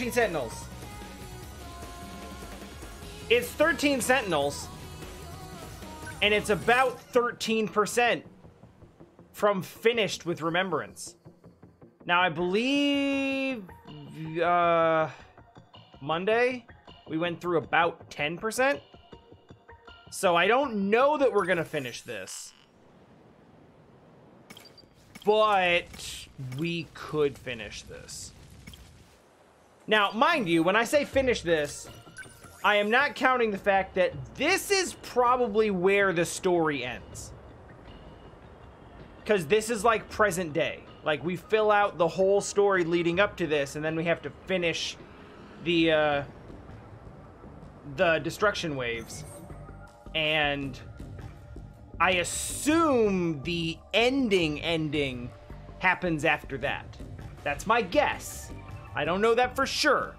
13 Sentinels. It's 13 Sentinels, and it's about 13% from finished with Remembrance. Now, I believe Monday we went through about 10%. So I don't know that we're gonna finish this, but we could finish this. Now, mind you, when I say finish this, I am not counting the fact that this is probably where the story ends. Because this is like present day. Like, we fill out the whole story leading up to this, and then we have to finish the destruction waves. And I assume the ending happens after that. That's my guess. I don't know that for sure.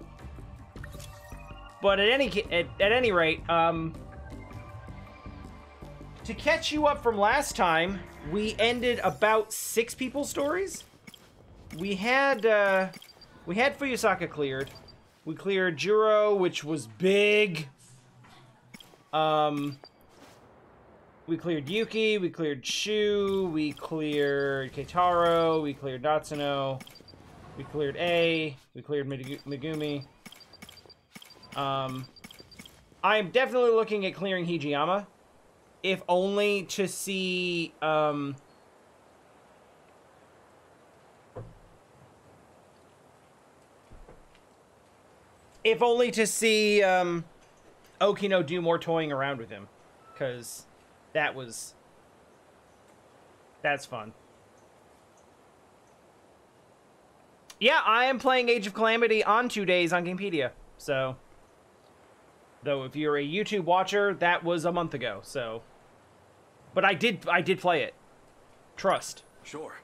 But at any rate, to catch you up from last time, we ended about 6 people's stories. We had Fuyusaka cleared. We cleared Juro, which was big. We cleared Yuki, we cleared Shu, we cleared Keitaro, we cleared Natsuno, we cleared A, we cleared Megumi. I am definitely looking at clearing Hijiyama, if only to see, Okino do more toying around with him, because that's fun. Yeah, I am playing Age of Calamity on 2 days on Gamepedia, so... Though if you're a YouTube watcher, that was a month ago, so... But I did play it. Trust. Sure.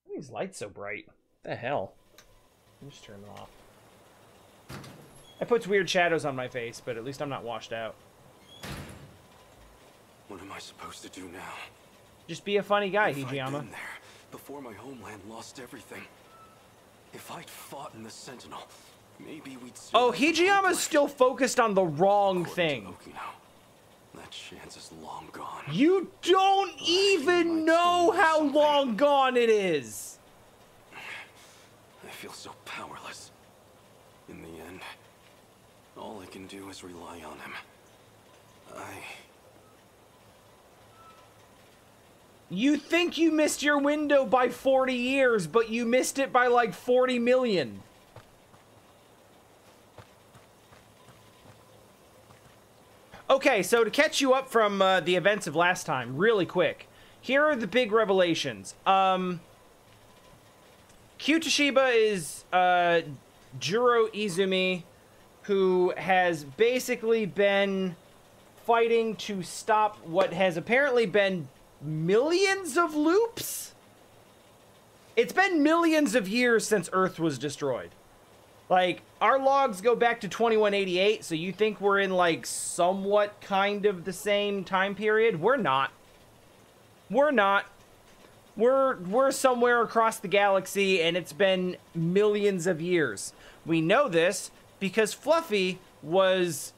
Why are these lights so bright? What the hell? Let me just turn them off. It puts weird shadows on my face, but at least I'm not washed out. What am I supposed to do now? Just be a funny guy, If Hijiyama. I'd been there before my homeland lost everything. If I'd fought in the Sentinel, maybe we'd still... Oh, Hijiyama's still focused on the wrong thing. Okino, that chance is long gone. You don't even know how long gone it is. I feel so powerless. In the end, all I can do is rely on him. You think you missed your window by 40 years, but you missed it by like 40 million. Okay, so to catch you up from the events of last time, really quick, here are the big revelations. Q Toshiba is Juro Izumi, who has basically been fighting to stop what has apparently been millions of loops? It's been millions of years since Earth was destroyed. Like, our logs go back to 2188, so you think we're in, like, somewhat kind of the same time period? We're not. We're not. We're somewhere across the galaxy, and it's been millions of years. We know this because Fluffy was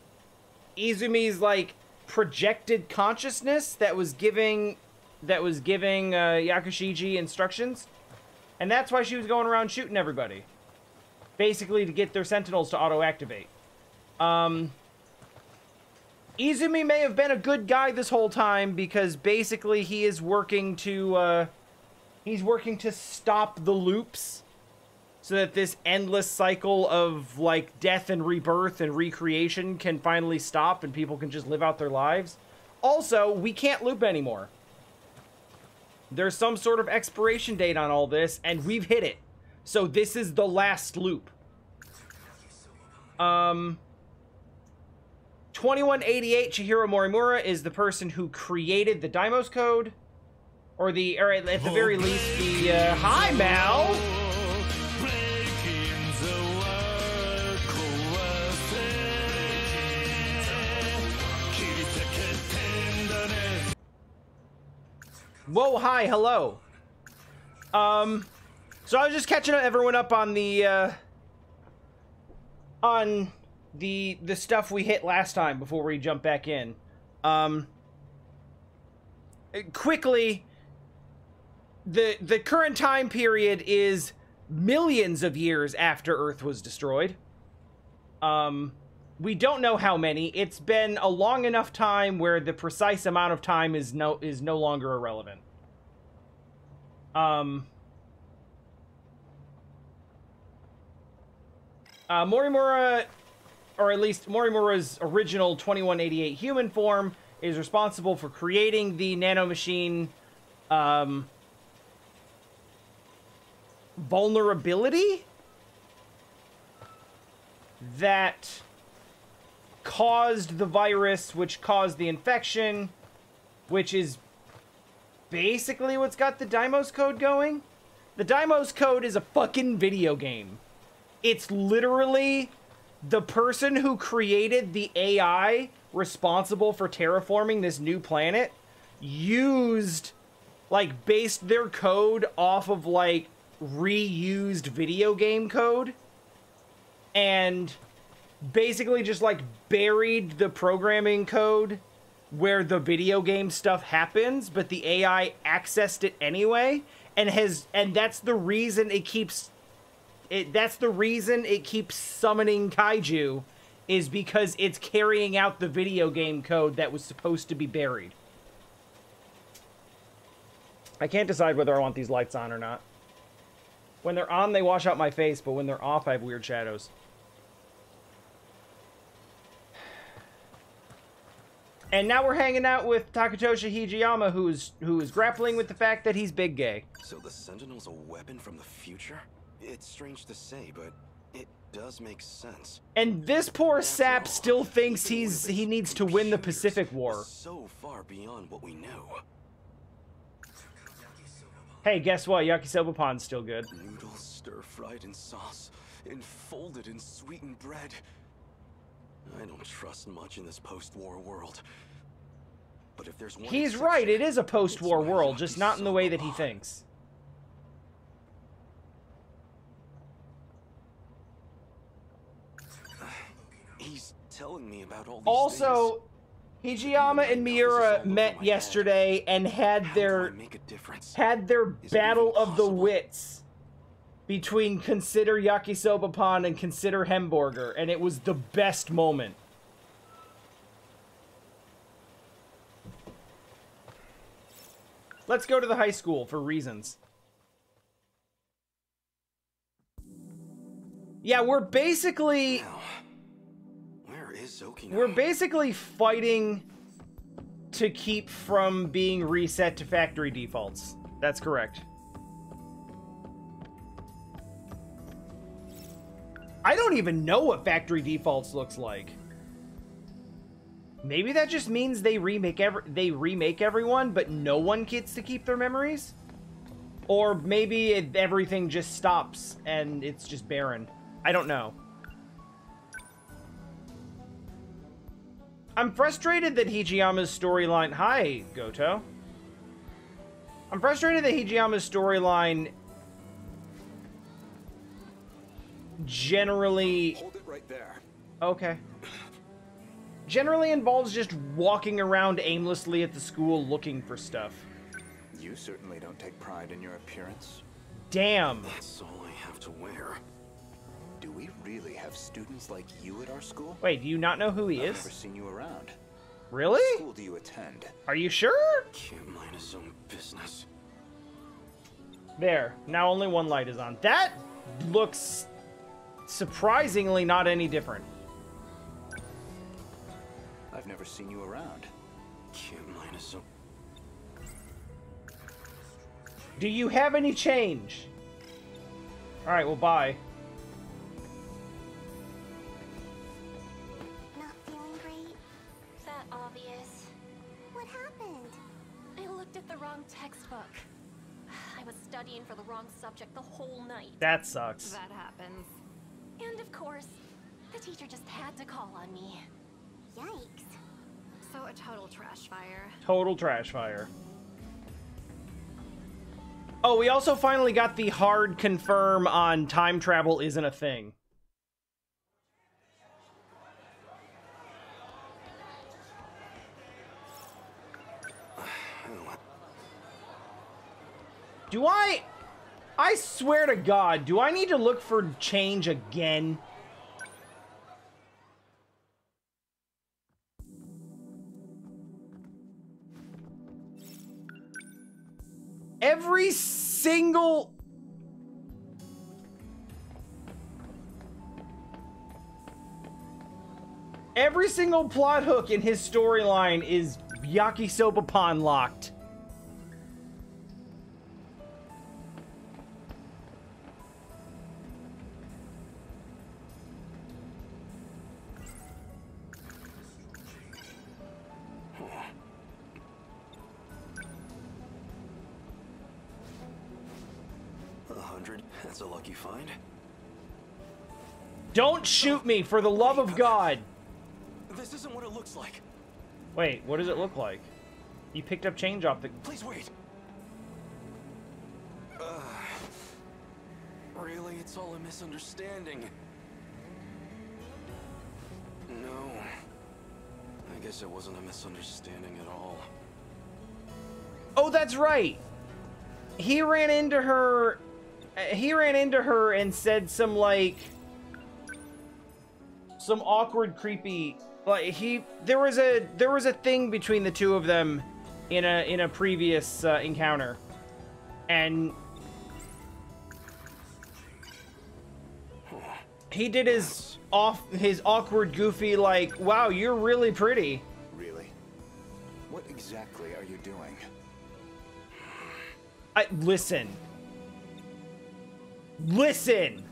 Izumi's, like, projected consciousness that was giving Yakushiji instructions, and that's why she was going around shooting everybody, basically to get their Sentinels to auto-activate. Izumi may have been a good guy this whole time because basically he is working to stop the loops so that this endless cycle of, like, death and rebirth and recreation can finally stop and people can just live out their lives. Also, we can't loop anymore. There's some sort of expiration date on all this, and we've hit it. So this is the last loop. 2188 Chihiro Morimura is the person who created the Deimos code. Or at the very least, the, hi, Mal! Whoa, hi, hello. So I was just catching everyone up on the stuff we hit last time before we jump back in. Quickly, the current time period is millions of years after Earth was destroyed. We don't know how many. It's been a long enough time where the precise amount of time is no longer irrelevant. Morimura, or at least Morimura's original 2188 human form, is responsible for creating the nanomachine vulnerability that caused the virus, which caused the infection, which is basically what's got the Deimos code going. The Deimos code is a fucking video game. It's literally the person who created the AI responsible for terraforming this new planet used, like, based their code off of, like, reused video game code and basically just, like, buried the programming code where the video game stuff happens, but the AI accessed it anyway, and that's the reason it keeps summoning kaiju, is because it's carrying out the video game code that was supposed to be buried. I can't decide whether I want these lights on or not. When they're on, they wash out my face, but when they're off, I have weird shadows. And now we're hanging out with Takatoshi Hijiyama, who is grappling with the fact that he's big gay. So the Sentinel's a weapon from the future? It's strange to say, but it does make sense. And this poor sap still thinks he needs to win the Pacific War. So far beyond what we knew. Hey, guess what? Yakisoba Pon's still good. Noodles stir-fried in sauce, enfolded in sweetened bread. I don't trust much in this post-war world. But if there's one, he's right, it is a post-war world, just not in the way that he thinks. He's telling me about all these also, things. Hijiyama and Miura met yesterday and had their battle of the wits between Consider Yakisoba Pon and Consider Hemburger, and it was the best moment. Let's go to the high school for reasons. Yeah, we're basically fighting to keep from being reset to factory defaults. That's correct. I don't even know what factory defaults looks like. Maybe that just means they remake everyone, but no one gets to keep their memories? Or maybe everything just stops and it's just barren. I don't know. I'm frustrated that Hijiyama's storyline... Hi, Goto. I'm frustrated that Hijiyama's storyline generally... Hold it right there. Okay. Generally involves just walking around aimlessly at the school looking for stuff. You certainly don't take pride in your appearance. Damn. That's all I have to wear. Do we really have students like you at our school? Wait, do you not know who he is? I've never seen you around. Really? What school do you attend? Are you sure? Can't mind his own business. There. Now only one light is on. That looks surprisingly not any different. I've never seen you around. Can't mind his own... Do you have any change? Alright, well, bye. Not feeling great? That obvious. What happened? I looked at the wrong textbook. I was studying for the wrong subject the whole night. That sucks. That happens. And of course, the teacher just had to call on me. Yikes. So a total trash fire. Total trash fire. Oh, we also finally got the hard confirm on time travel isn't a thing. Do I swear to God, do I need to look for change again? Every single plot hook in his storyline is yakisoba pond locked. That's a lucky find. Don't shoot me, for the love of God. This isn't what it looks like. Wait, what does it look like? You picked up change off the... Please wait. Really, it's all a misunderstanding. No. I guess it wasn't a misunderstanding at all. Oh, that's right. He ran into her and said some, like, some awkward, creepy, like, there was a thing between the two of them in a previous encounter, and he did his awkward, goofy, like, wow, you're really pretty. Really? What exactly are you doing? Listen.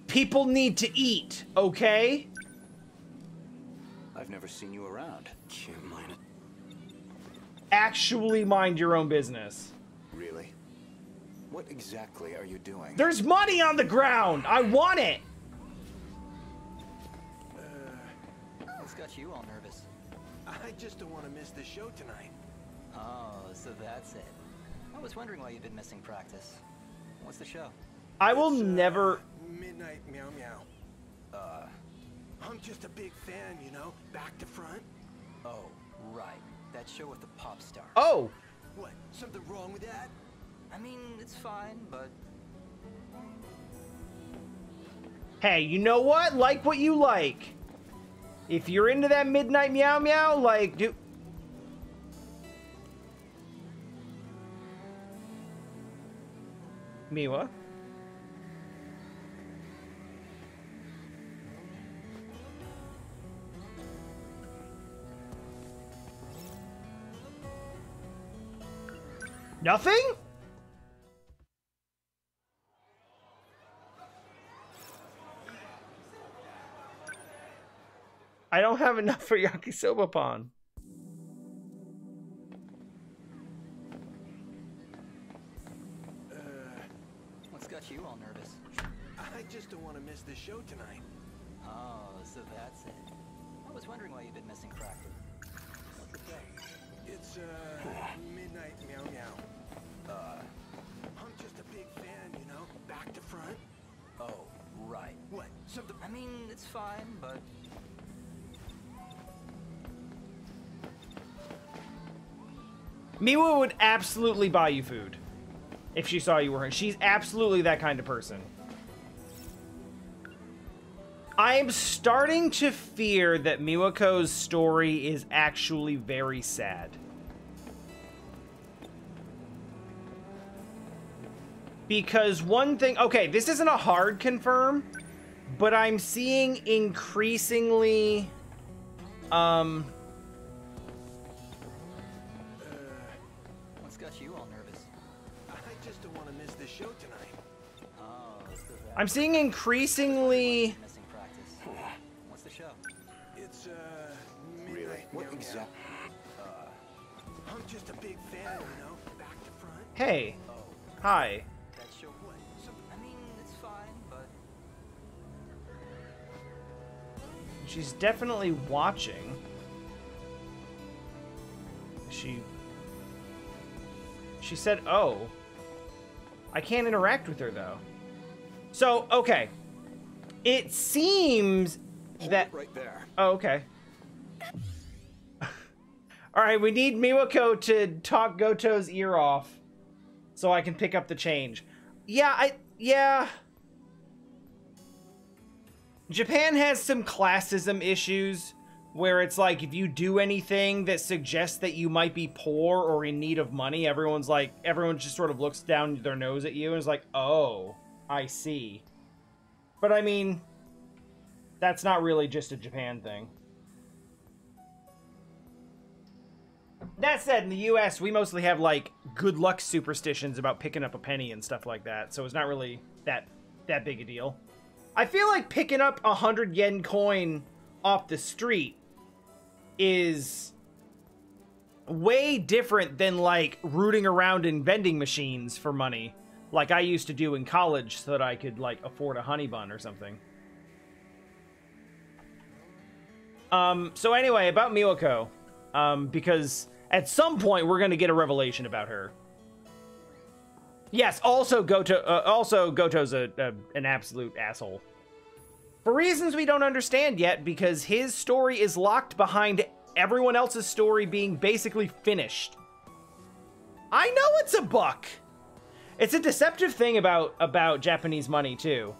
People need to eat, okay? I've never seen you around. Can't mind it. Actually mind your own business. Really? What exactly are you doing? There's money on the ground! I want it! What's got you all nervous? I just don't want to miss the show tonight. Oh, so that's it. I was wondering why you've been missing practice. What's the show? I will never... Midnight Meow Meow. I'm just a big fan, you know, back to front. Oh, right. That show with the pop stars. Oh! What, something wrong with that? I mean, it's fine, but... Hey, you know what? Like what you like. If you're into that Midnight Meow Meow, like, do... Miwa? Nothing? I don't have enough for yakisoba pon. What's got you all nervous? I just don't want to miss the show tonight. Oh, so that's it. I was wondering why you've been missing practice. What's the show? It's, Midnight Meow Meow. I'm just a big fan, you know, back to front. Oh, right. What, something... I mean, it's fine, but... Miwa would absolutely buy you food if she saw you were her. She's absolutely that kind of person. I am starting to fear that Miwako's story is actually very sad. Because one thing... Okay, this isn't a hard confirm, but I'm seeing increasingly... What's got you all nervous? I just don't want to miss the show tonight. Oh, so that's... I'm seeing increasingly... Missing practice. What's the show? It's, Really? Midnight What Meow exactly? Meow. I'm just a big fan, you know, back to front. Hey. Hi. That show... What, something... I mean, it's fine, but... She's definitely watching. She said, oh. I can't interact with her, though. So, okay. It seems that... Right there. Oh, okay. Alright, we need Miwako to talk Goto's ear off so I can pick up the change. Yeah. Japan has some classism issues where it's like, if you do anything that suggests that you might be poor or in need of money, everyone just sort of looks down their nose at you and is like, oh, I see. But I mean, that's not really just a Japan thing. That said, in the US, we mostly have, like, good luck superstitions about picking up a penny and stuff like that, so it's not really that big a deal. I feel like picking up a 100 yen coin off the street is way different than, like, rooting around in vending machines for money, like I used to do in college so that I could, like, afford a honey bun or something. So anyway, about Miwako, because at some point we're going to get a revelation about her. Yes, also Goto's an absolute asshole. For reasons we don't understand yet, because his story is locked behind everyone else's story being basically finished. I know it's a buck! It's a deceptive thing about Japanese money, too.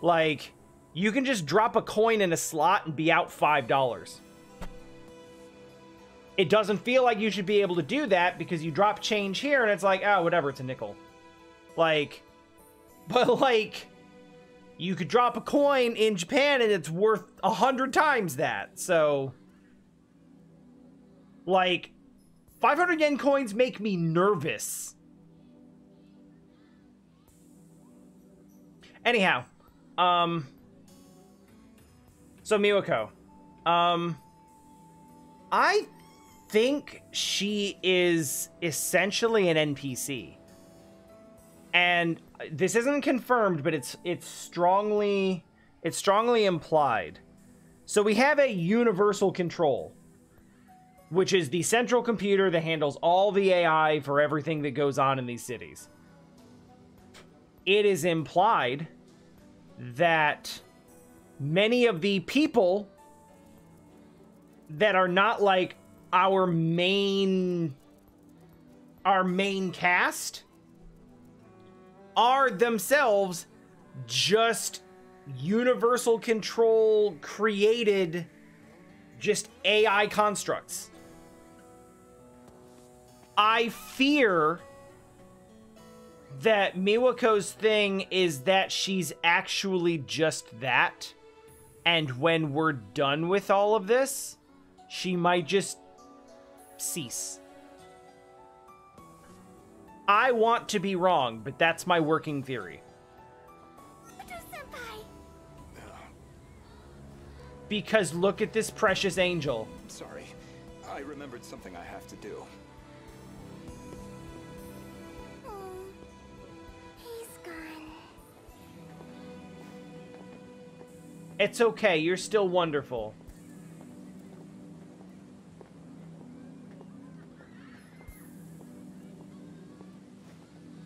Like, you can just drop a coin in a slot and be out $5. It doesn't feel like you should be able to do that because you drop change here and it's like, oh, whatever, it's a nickel. Like, but like, you could drop a coin in Japan and it's worth 100 times that. So, like, 500 yen coins make me nervous. Anyhow, so Miwako, I think she is essentially an NPC. And this isn't confirmed, but it's strongly implied. So we have a universal control, which is the central computer that handles all the AI for everything that goes on in these cities. It is implied that many of the people that are not like our main cast are themselves just universal control created just AI constructs. I fear that Miwako's thing is that she's actually just that, and when we're done with all of this, she might just cease. I want to be wrong, but that's my working theory. Because look at this precious angel. Sorry, I remembered something I have to do. Oh, he's gone. It's okay, you're still wonderful.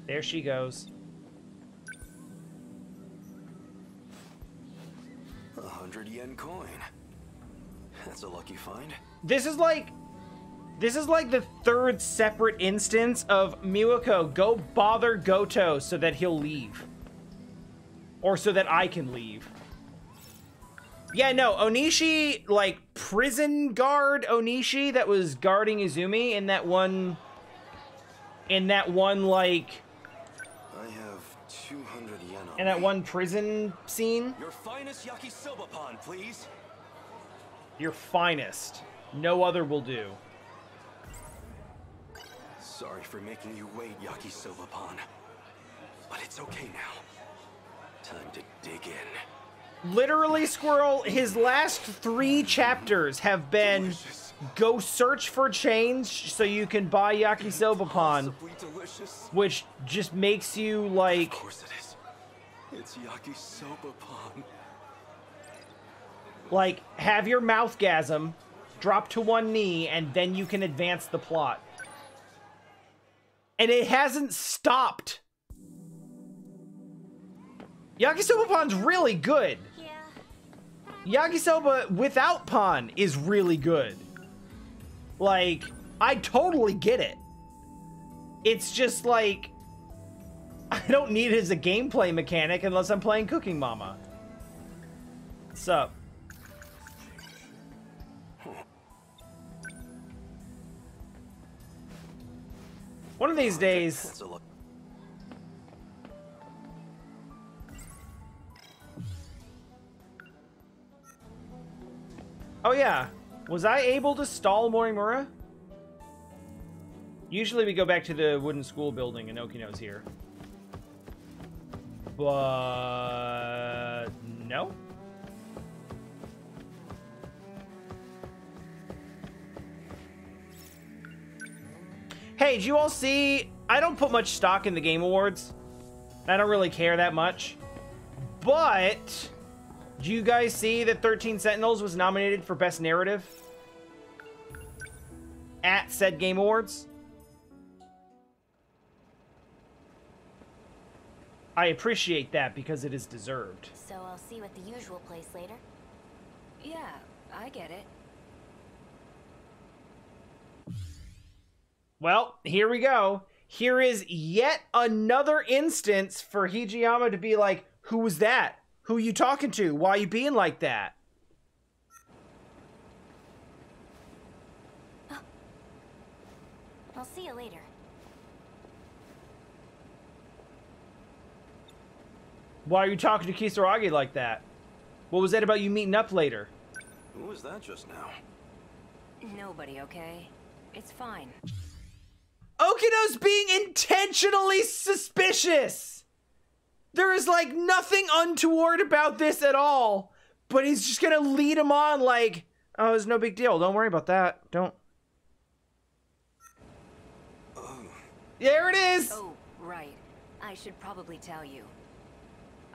There she goes. 100 yen coin. That's a lucky find. This is like the third separate instance of Miwako, go bother Goto so that he'll leave. Or so that I can leave. Yeah, no, Onishi, like, prison guard Onishi that was guarding Izumi in that one, like... I have 200 yen on in that me. one prison scene. Your finest yakisoba pan, please. Your finest. No other will do. Sorry for making you wait, yakisoba pan. But it's okay now. Time to dig in. Literally, Squirrel, his last 3 chapters have been Delicious. go search for change so you can buy yakisoba pan, Possibly delicious. which just makes you like... Of course it is. It's yakisoba pan. Like, have your mouthgasm, drop to one knee, and then you can advance the plot. And it hasn't stopped. Yakisoba Pon's really good. Yeah. Yakisoba without Pon is really good. Like, I totally get it. It's just like, I don't need it as a gameplay mechanic unless I'm playing Cooking Mama. What's up? One of these days... That's a look. Oh yeah, was I able to stall Morimura? Usually we go back to the wooden school building and Okino's here. But... no? Hey, did you all see... I don't put much stock in the Game Awards. I don't really care that much. But... did you guys see that 13 Sentinels was nominated for Best Narrative? At said Game Awards? I appreciate that because it is deserved. So I'll see you at the usual place later? Yeah, I get it. Well, here we go. Here is yet another instance for Hijiyama to be like, who was that? Who you talking to? Why you being like that? I'll see you later. Why are you talking to Kisaragi like that? What was that about you meeting up later? Who was that just now? Nobody, okay? It's fine. Okino's being intentionally suspicious! There is, like, nothing untoward about this at all. But he's just gonna lead him on like, oh, it's no big deal. Don't worry about that. Don't. There it is! Oh, right. I should probably tell you.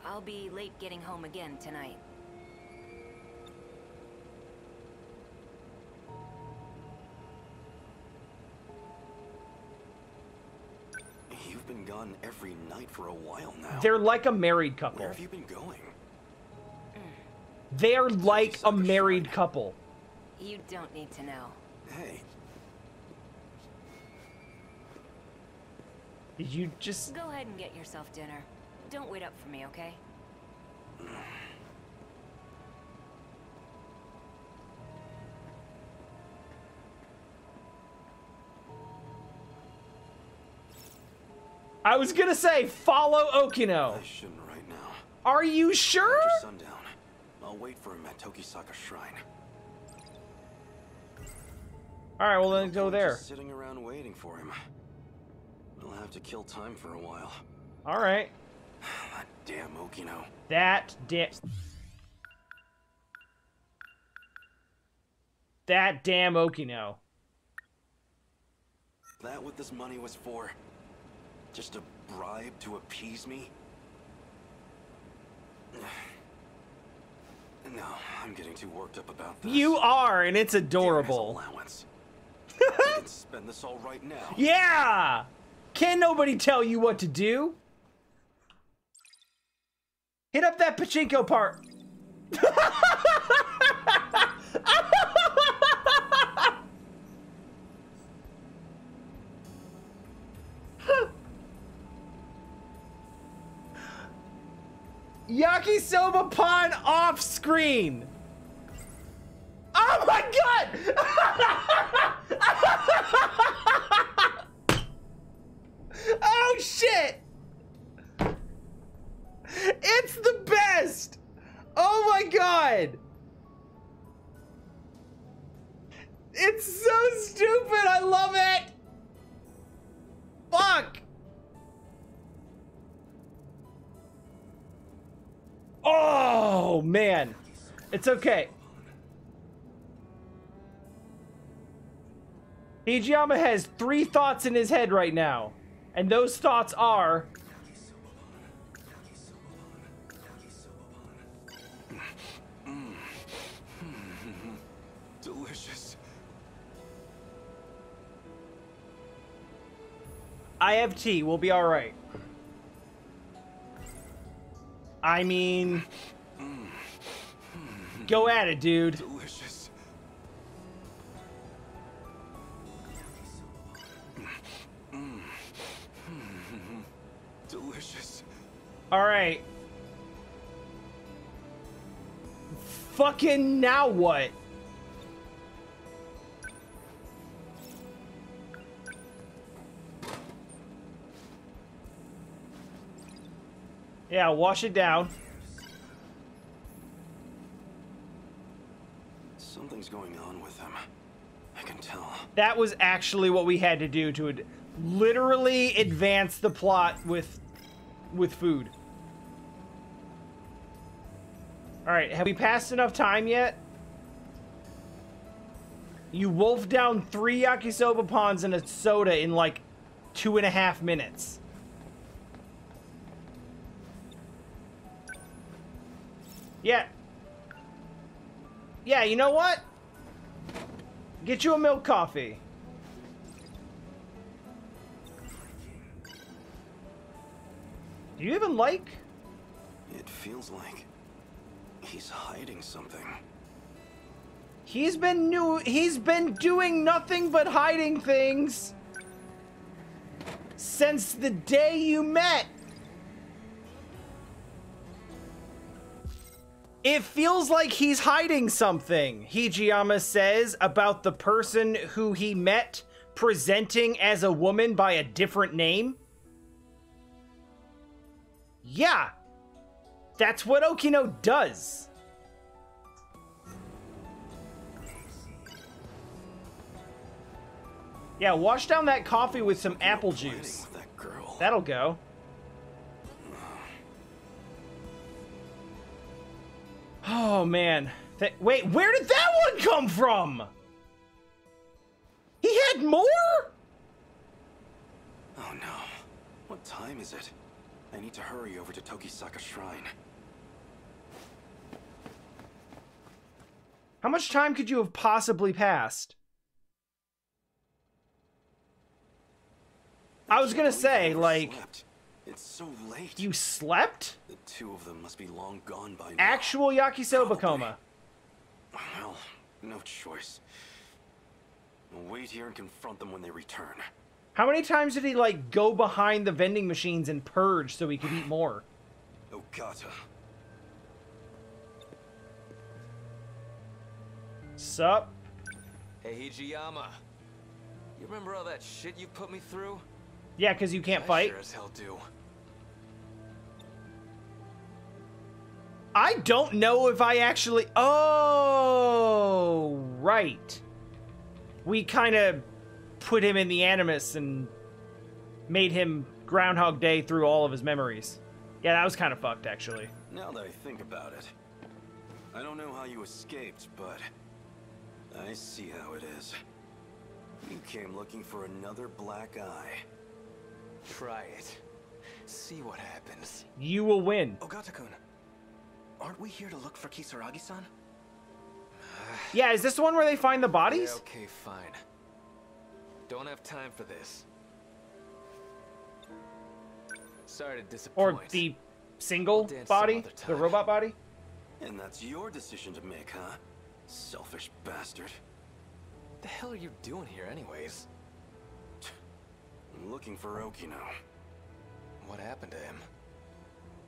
I'll be late getting home again tonight. You've been gone every night for a while now. They're like a married couple. Where have you been going? They're like a married couple. You don't need to know. Hey, Did you just... Go ahead and get yourself dinner. Don't wait up for me, okay? I was gonna say, follow Okino. I shouldn't right now. Are you sure? After sundown, I'll wait for him at Tokisaka Shrine. Alright, well then go there. Just sitting around waiting for him. I'll have to kill time for a while. Alright. That damn Okino. That damn Okino. That what this money was for? Just a bribe to appease me? No, I'm getting too worked up about this. You are, and it's Damn his adorable. allowance. I can spend this all right now. Yeah! Can nobody tell you what to do? Hit up that pachinko part. Yakisoba Pon off screen. Oh my god! Oh shit! It's the best! Oh my god! It's so stupid! I love it! Fuck! Oh man! It's okay. Hijiyama has 3 thoughts in his head right now. And those thoughts are... Delicious. I have tea. We'll be alright. I mean, go at it, dude. Delicious. Delicious. All right. Fucking now what? Yeah, wash it down. Something's going on with him. I can tell. That was actually what we had to do to literally advance the plot with food. All right, have we passed enough time yet? You wolfed down 3 yakisoba pawns and a soda in like 2.5 minutes. Yeah. Yeah, you know what? Get you a milk coffee. Do you even like? It feels like he's hiding something. He's been doing nothing but hiding things since the day you met. It feels like he's hiding something, Hijiyama says about the person who he met presenting as a woman by a different name. Yeah, that's what Okino does. Yeah, wash down that coffee with some apple juice. That girl. That'll go. Oh, man. Wait, where did that one come from? He had more? Oh no. What time is it? I need to hurry over to Tokisaka Shrine. How much time could you have possibly passed? I was gonna say, like... Slept. It's so late. You slept? The two of them must be long gone by now. Actual yakisoba Probably. coma. Well, no choice. I'll wait here and confront them when they return. How many times did he, like, go behind the vending machines and purge so he could eat more? Okata. Sup? Hey, Hijiyama. You remember all that shit you put me through? Yeah, because you can't I fight. sure as hell do. I don't know if I actually... Oh, right. We kind of put him in the Animus and made him Groundhog Day through all of his memories. Yeah, that was kind of fucked, actually. Now that I think about it, I don't know how you escaped, but I see how it is. You came looking for another black eye. Try it. See what happens. You will win. Ogata-kun, aren't we here to look for Kisaragi-san? Yeah, is this the one where they find the bodies? Yeah, okay, fine. Don't have time for this. Sorry to disappoint. Or the single We'll dance body? some other The time. robot body? And that's your decision to make, huh? Selfish bastard. The hell are you doing here anyways? I'm looking for Okino. What happened to him?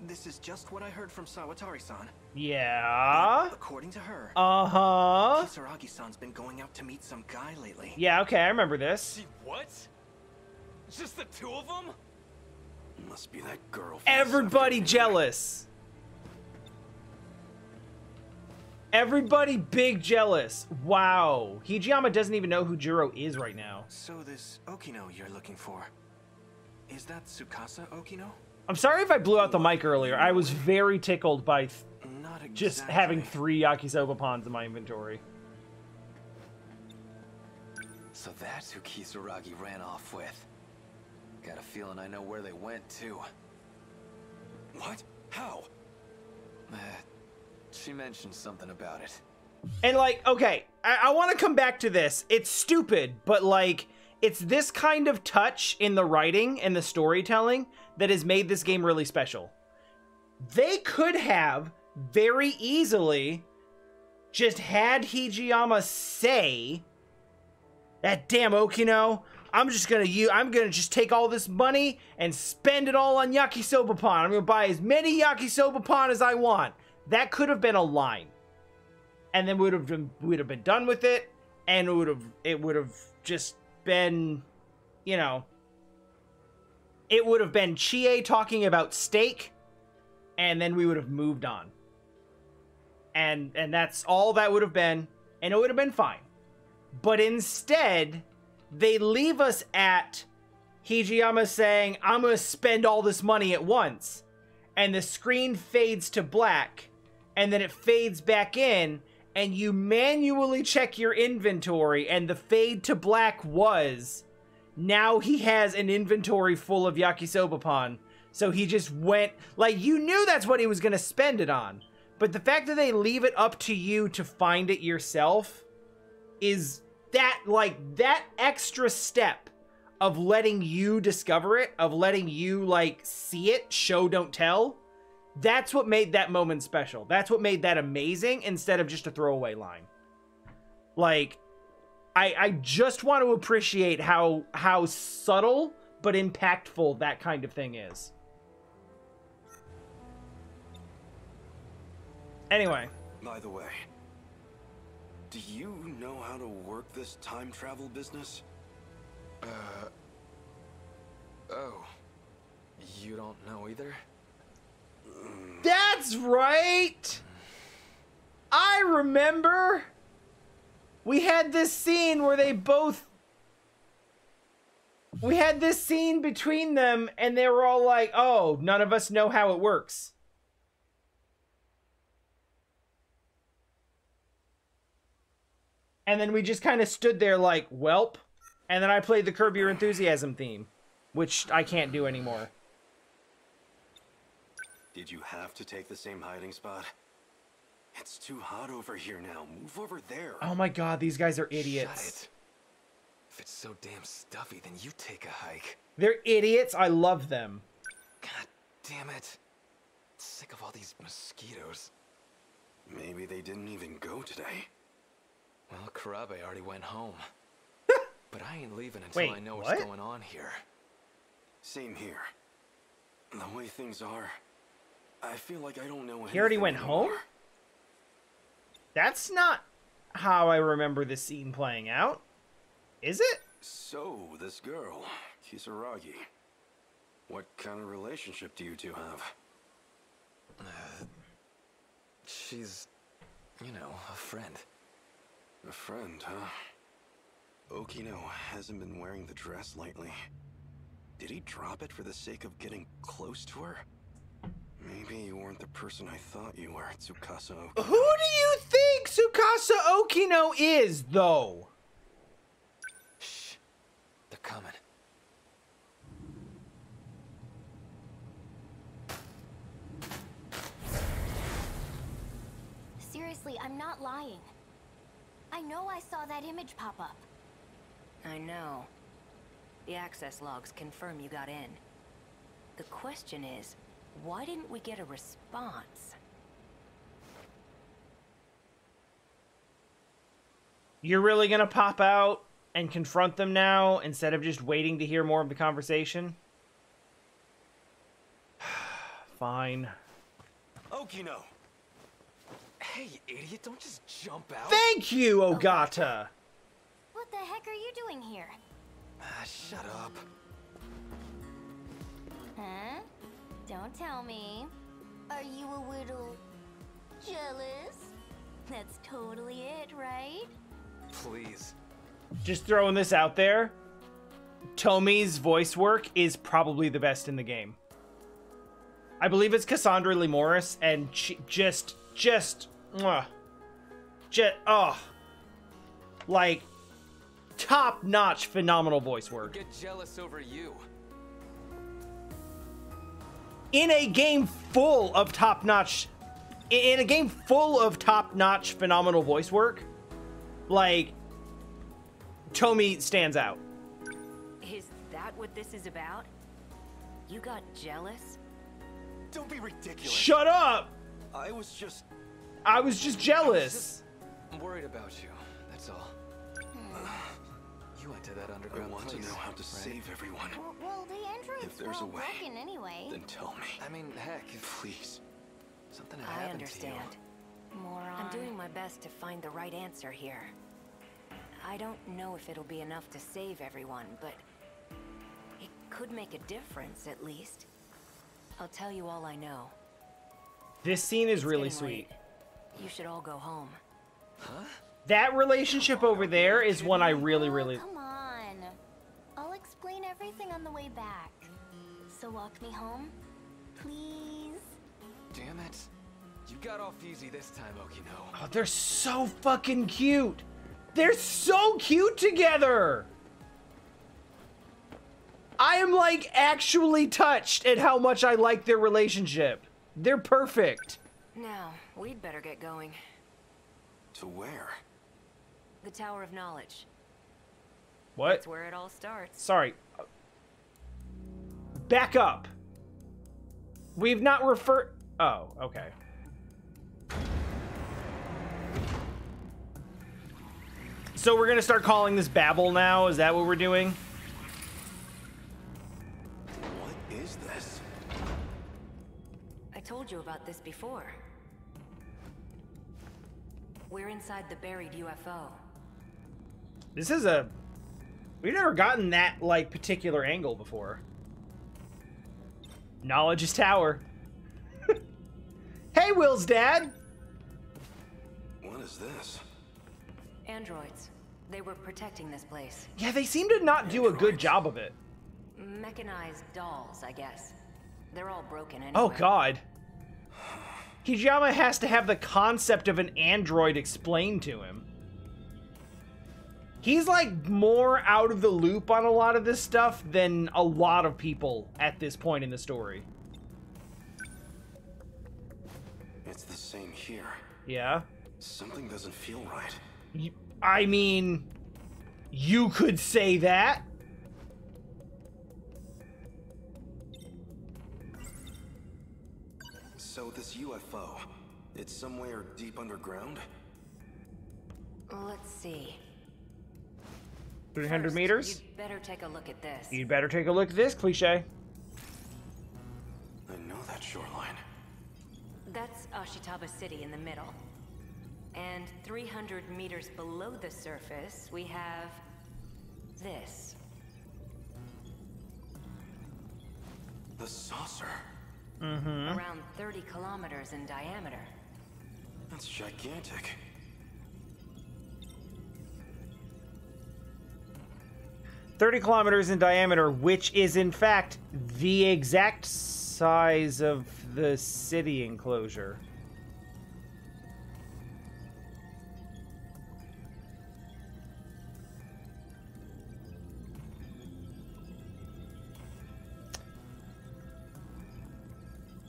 This is just what I heard from Sawatari-san. Yeah. According to her, Uh-huh. Kisaragi-san's been going out to meet some guy lately. Yeah, okay, I remember this. See what? Just the two of them? Must be that girl. from Everybody Saturday. jealous. Everybody big jealous. Wow. Hijiyama doesn't even know who Jiro is right now. So this Okino you're looking for, is that Tsukasa Okino? I'm sorry if I blew out the mic earlier. I was very tickled by Not exactly. just having 3 yakisoba pawns in my inventory. So that's who Kisaragi ran off with. Got a feeling I know where they went, too. What? How? She mentioned something about it. And like, okay, I want to come back to this. It's stupid, but like, it's this kind of touch in the writing and the storytelling that has made this game really special. They could have very easily just had Hijiyama say, that damn Okino, I'm gonna just take all this money and spend it all on yakisoba pan. I'm gonna buy as many yakisoba pan as I want. That could have been a line. And then we'd have been done with it, and it would have just been, you know, it would have been Chie talking about steak, and then we would have moved on. And that's all that would have been, and it would have been fine. But instead, they leave us at Hijiyama saying, I'm going to spend all this money at once. And the screen fades to black, and then it fades back in, and you manually check your inventory, and the fade to black was, now he has an inventory full of yakisoba pan. So he just went, like, you knew that's what he was going to spend it on. But the fact that they leave it up to you to find it yourself is that, like, that extra step of letting you discover it, of letting you, like, see it, show, don't tell. That's what made that moment special. That's what made that amazing instead of just a throwaway line. Like, I just want to appreciate how subtle but impactful that kind of thing is. Anyway. By the way, do you know how to work this time travel business? Oh. You don't know either? That's right! I remember! We had this scene where they both... We had this scene between them, and they were all like, oh, none of us know how it works. And then we just kind of stood there like, welp. And then I played the Curb Your Enthusiasm theme, which I can't do anymore. Did you have to take the same hiding spot? It's too hot over here now. Move over there. Oh my god, these guys are idiots. Shut it. If it's so damn stuffy, then you take a hike. They're idiots. I love them. God damn it. Sick of all these mosquitoes. Maybe they didn't even go today. Well, Karabe already went home. But I ain't leaving until Wait, I know what? what's going on here. Same here. The way things are, I feel like I don't know anything. He already went anymore. home? That's not how I remember this scene playing out. Is it? So, this girl, Kisaragi, what kind of relationship do you two have? She's, you know, a friend. A friend, huh? Okino hasn't been wearing the dress lately. Did he drop it for the sake of getting close to her? Maybe you weren't the person I thought you were, Tsukasa Okino. Who do you think Tsukasa Okino is, though? Shh. They're coming. Seriously, I'm not lying. I know I saw that image pop up. I know. The access logs confirm you got in. The question is, why didn't we get a response? You're really gonna pop out and confront them now instead of just waiting to hear more of the conversation? Fine. Okino! Hey, idiot, don't just jump out. Thank you, Ogata! What the heck are you doing here? Shut up. Huh? Don't tell me. Are you a little jealous? That's totally it, right? Please. Just throwing this out there. Tomi's voice work is probably the best in the game. I believe it's Cassandra Lee Morris, and she like, top-notch, phenomenal voice work. Get jealous over you. In a game full of top-notch, phenomenal voice work, like, Tomi stands out. Is that what this is about? You got jealous? Don't be ridiculous. Shut up! I was just jealous. I'm worried about you, that's all. You went to that I underground want to place, know how to right? save everyone. Well, the androids If there's were a all way, broken anyway. then tell me. I mean, heck, if Please. something had I happened understand. Moron. I'm doing my best to find the right answer here. I don't know if it'll be enough to save everyone, but it could make a difference at least. I'll tell you all I know. This scene is It's really getting sweet. late. You should all go home. That relationship over there is one I really, Oh, really... come on. I'll explain everything on the way back. So walk me home, please. Damn it. You got off easy this time, Okino. Oh, they're so fucking cute. They're so cute together. I am, like, actually touched at how much I like their relationship. They're perfect. Now, we'd better get going. To where? The Tower of Knowledge. What? That's where it all starts. Sorry. Back up. We've not referred... Oh, okay. So we're gonna start calling this Babel now? Is that what we're doing? What is this? I told you about this before. We're inside the buried UFO. This is a... We've never gotten that, like, particular angle before. Knowledge is tower. Hey, Will's dad! What is this? Androids. They were protecting this place. Yeah, they seem to not do a good job of it. Mechanized dolls, I guess. They're all broken anyway. Oh, God. Hijiyama has to have the concept of an android explained to him. He's, like, more out of the loop on a lot of this stuff than a lot of people at this point in the story. It's the same here. Yeah? Something doesn't feel right. I mean, you could say that. So this UFO, it's somewhere deep underground? Let's see. 300 First, meters? You'd better take a look at this. You'd better take a look at this cliche. I know that shoreline. That's Ashitaba City in the middle. And 300 meters below the surface, we have this. The saucer. Mm-hmm. Around 30 kilometers in diameter. That's gigantic. 30 kilometers in diameter, which is in fact the exact size of the city enclosure.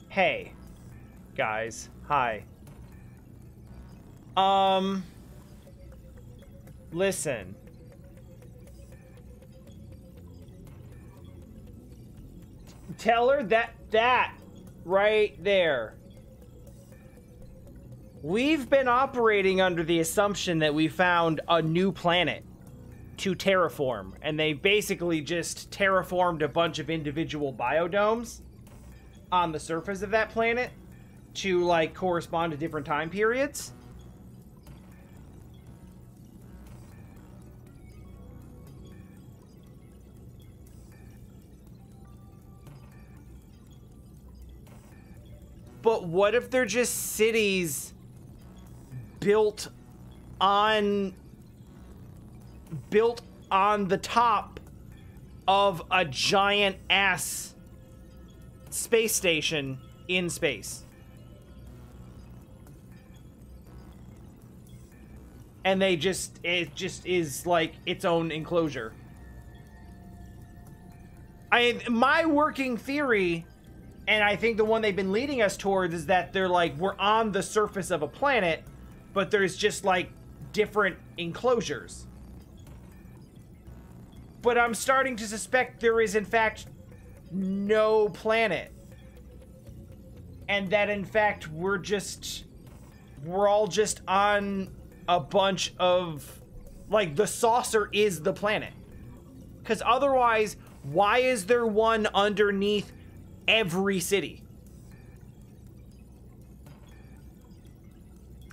Hey, guys, hi. Listen. Tell her that right there. We've been operating under the assumption that we found a new planet to terraform, and they basically just terraformed a bunch of individual biodomes on the surface of that planet to, like, correspond to different time periods. But what if they're just cities built on the top of a giant ass space station in space? And it just is like its own enclosure. My working theory, and I think the one they've been leading us towards, is that they're like, we're on the surface of a planet, but there's just like different enclosures. But I'm starting to suspect there is in fact no planet. and that in fact we're all just on a bunch of, like, the saucer is the planet. Because otherwise, why is there one underneath every city?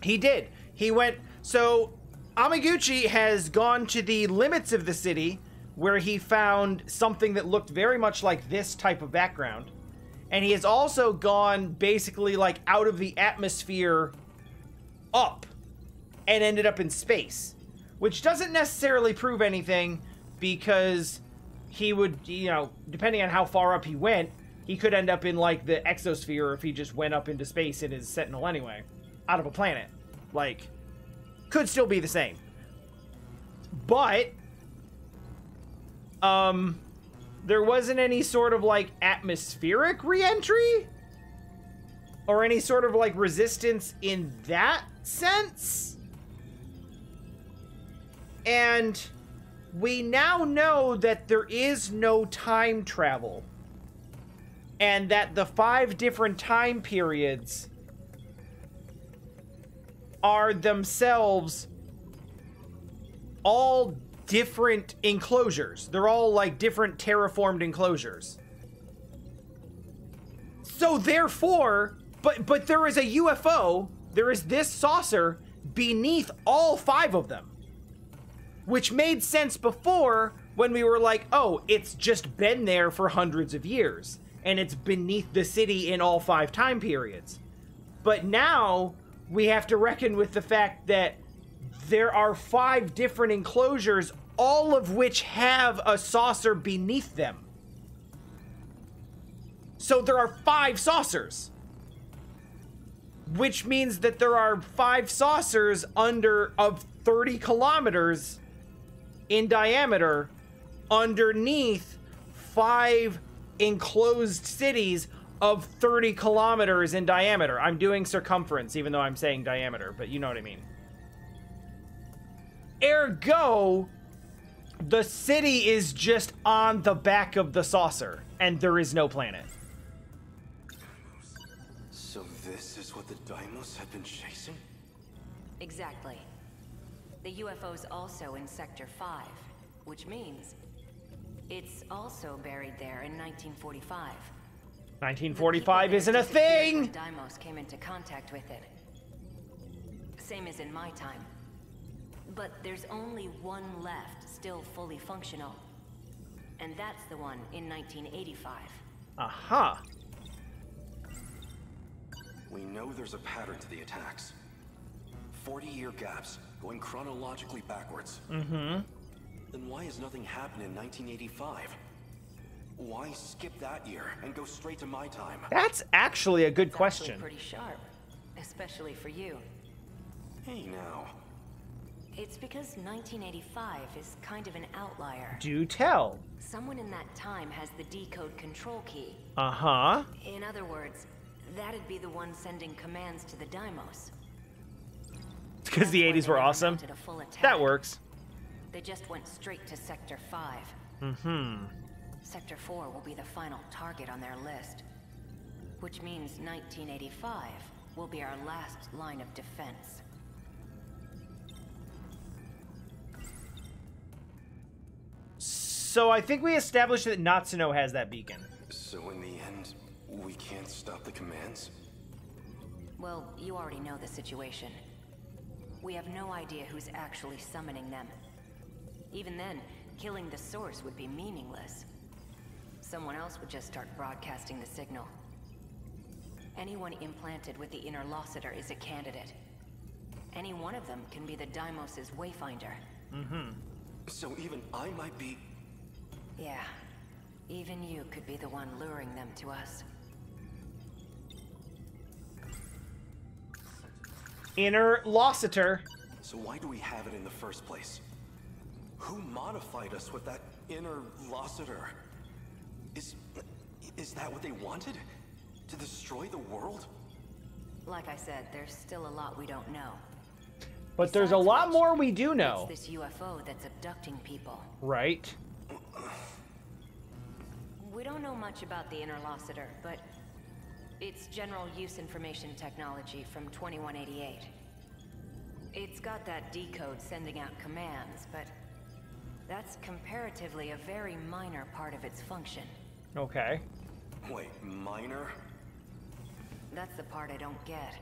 He did. He went... So, Amaguchi has gone to the limits of the city, where he found something that looked very much like this type of background. And he has also gone basically, like, out of the atmosphere up and ended up in space. Which doesn't necessarily prove anything, because he would, you know, depending on how far up he went, he could end up in, like, the exosphere if he just went up into space in his Sentinel anyway. Out of a planet. Like, could still be the same. But, there wasn't any sort of, like, atmospheric re-entry? Or any sort of, like, resistance in that sense? And we now know that there is no time travel. And that the 5 different time periods are themselves all different enclosures. They're all like different terraformed enclosures. So therefore, but there is a UFO, there is this saucer beneath all 5 of them. Which made sense before when we were like, oh, it's just been there for hundreds of years. And it's beneath the city in all 5 time periods. But now we have to reckon with the fact that there are 5 different enclosures, all of which have a saucer beneath them. So there are 5 saucers. Which means that there are 5 saucers of 30 kilometers in diameter underneath 5 enclosed cities of 30 kilometers in diameter. I'm doing circumference, even though I'm saying diameter, but you know what I mean. Ergo, the city is just on the back of the saucer, and there is no planet. So this is what the Daimos have been chasing? Exactly. The UFO's also in Sector 5, which means it's also buried there in 1945. 1945 isn't a thing! Daimos came into contact with it. Same as in my time. But there's only one left, still fully functional. And that's the one in 1985. Aha. We know there's a pattern to the attacks. 40-year gaps, going chronologically backwards. Mm-hmm. Then why has nothing happened in 1985? Why skip that year and go straight to my time? That's actually a good question. Actually pretty sharp, especially for you. Hey now. It's because 1985 is kind of an outlier. Do tell. Someone in that time has the decode control key. Uh-huh. In other words, that'd be the one sending commands to the Daimos. Because the 80s were awesome. That works. They just went straight to Sector 5. Mm-hmm. Sector 4 will be the final target on their list. Which means 1985 will be our last line of defense. So I think we established that Natsuno has that beacon. So in the end, we can't stop the commands? Well, you already know the situation. We have no idea who's actually summoning them. Even then, killing the source would be meaningless. Someone else would just start broadcasting the signal. Anyone implanted with the inner Lossiter is a candidate. Any one of them can be the Daimos' wayfinder. Mm-hmm. So even I might be... Yeah. Even you could be the one luring them to us. Inner Lossiter. So why do we have it in the first place? Who modified us with that inner Lossiter? Is that what they wanted? To destroy the world? Like I said, there's still a lot we don't know. But there's a lot more we do know. It's this UFO that's abducting people. Right. We don't know much about the inner Lossiter, but It's general use information technology from 2188. It's got that decode sending out commands, but that's comparatively a very minor part of its function. Okay. Wait, minor? That's the part I don't get.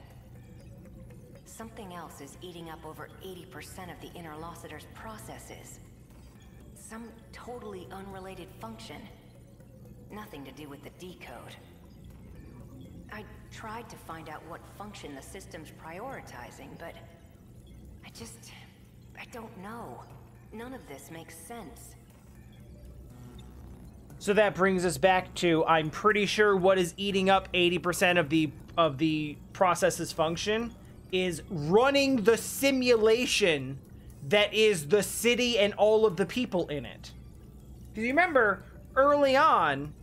Something else is eating up over 80% of the Interlocutor's processes. Some totally unrelated function. Nothing to do with the decode. I tried to find out what function the system's prioritizing, but I don't know. None of this makes sense. So that brings us back to, I'm pretty sure what is eating up 80% of the process's function is running the simulation that is the city and all of the people in it. Because you remember, early on,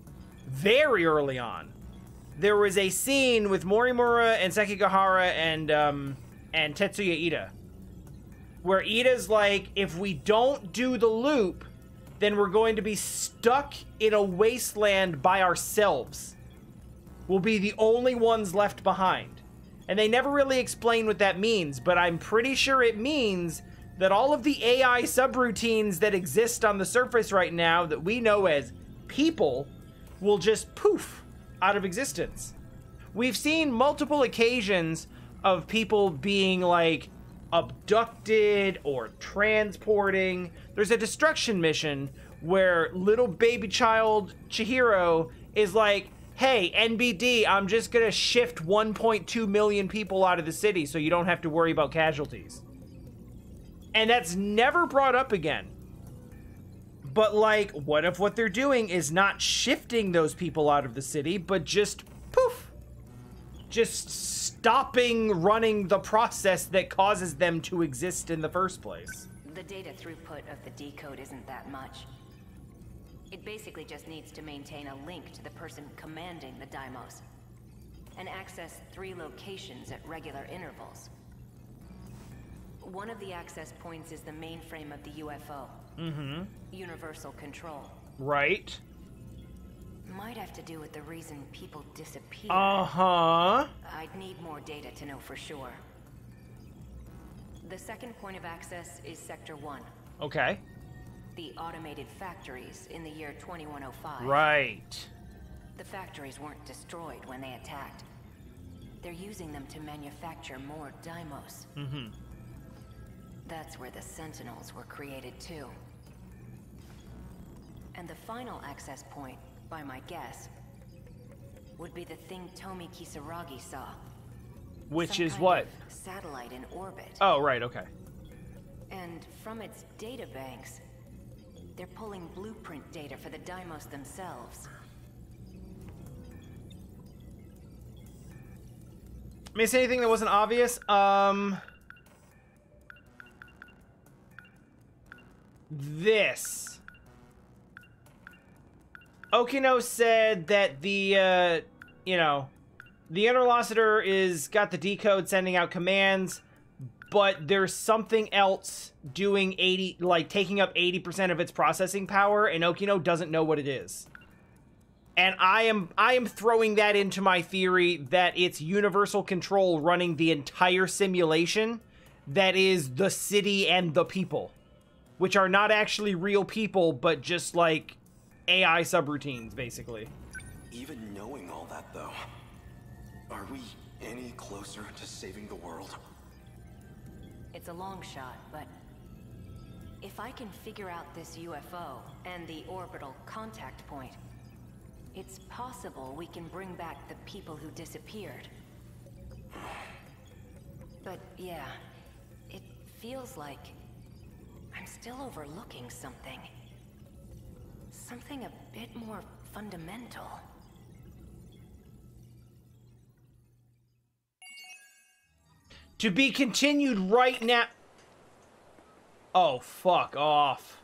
very early on, there was a scene with Morimura and Sekigahara and Tetsuya Ida, where Ida's like, if we don't do the loop, then we're going to be stuck in a wasteland by ourselves. We'll be the only ones left behind. And they never really explain what that means, but I'm pretty sure it means that all of the AI subroutines that exist on the surface right now that we know as people will just poof out of existence. We've seen multiple occasions of people being like abducted or transporting. There's a destruction mission where little baby child Chihiro is like, hey, NBD, I'm just gonna shift 1.2 million people out of the city so you don't have to worry about casualties. And that's never brought up again. But like, what if what they're doing is not shifting those people out of the city, but just poof, just stopping running the process that causes them to exist in the first place? The data throughput of the decode isn't that much. It basically just needs to maintain a link to the person commanding the Daimos, and access 3 locations at regular intervals. One of the access points is the mainframe of the UFO. Mm-hmm. Universal control. Right. Might have to do with the reason people disappear. Uh-huh. I'd need more data to know for sure. The second point of access is Sector 1. Okay. The automated factories in the year 2105. Right. The factories weren't destroyed when they attacked. They're using them to manufacture more Daimos. Mm-hmm. That's where the Sentinels were created too. And the final access point, by my guess, would be the thing Tomi Kisaragi saw. Which Some is kind what? of satellite in orbit. Oh, right, okay. And from its data banks, they're pulling blueprint data for the Daimos themselves. Miss anything that wasn't obvious? This. Okino said that the, you know, the Interlocutor is got the decode sending out commands, but there's something else doing taking up 80% of its processing power, and Okino doesn't know what it is. And I am throwing that into my theory that it's universal control running the entire simulation that is the city and the people, which are not actually real people, but just like AI subroutines, basically. Even knowing all that, though, are we any closer to saving the world? It's a long shot, but if I can figure out this UFO and the orbital contact point, it's possible we can bring back the people who disappeared. But yeah, it feels like I'm still overlooking something. Something a bit more fundamental. To be continued right now. Oh, fuck off.